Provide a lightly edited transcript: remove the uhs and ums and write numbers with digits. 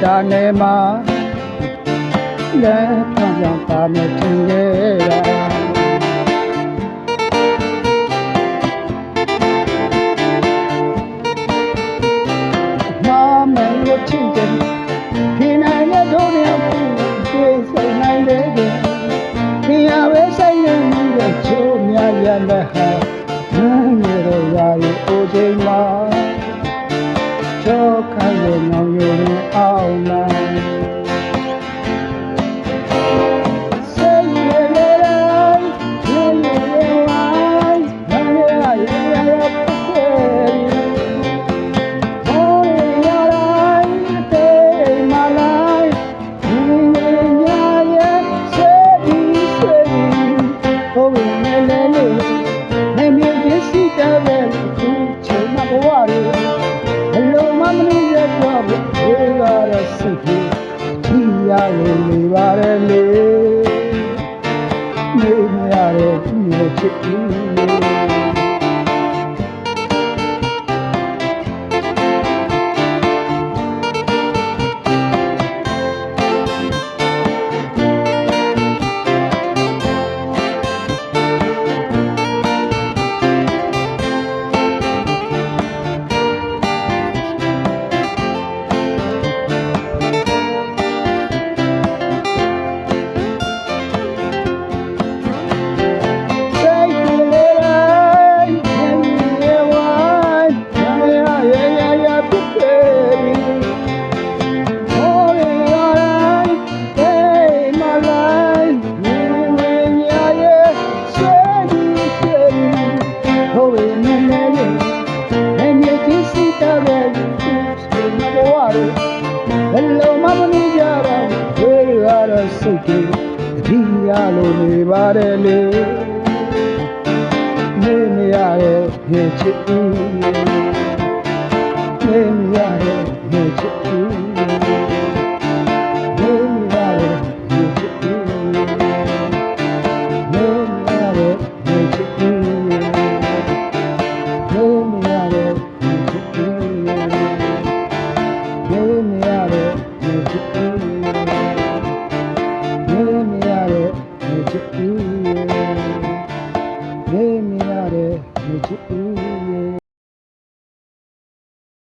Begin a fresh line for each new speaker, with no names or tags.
တာနဲ့မှလဲထောင်ကြောင်ပါမထင်ခဲ့တာမာမဲရချစ်တယ်ဒီနိုင်တဲ့တို့နဲ့ပြေဆိုင်နိုင်တယ်ဒီရပဲဆိုင်နေတဲ့ချိုးများရတဲ့ဟာငါရဲ့ရာရီအိုချိန်မှာကျော်ခိုင်တဲ့နောင်ရုံအောင်လာနေပါတယ်လေနေရတဲ့မြေချစ်ဦးစိတ်ကြီးအထီးရလို့နေပါတယ်လေနေမရရဲ့မြေချစ်ဦးနေမရရဲ့မြေချစ်ဦးနေမရရဲ့မြေချစ်ဦးနေမရရဲ့မြေချစ်ဦးနေမရရဲ့မြေချစ်ဦးနေမရရဲ့မြေချစ်ဦးနေမရတဲ့မြေချစ်ဦး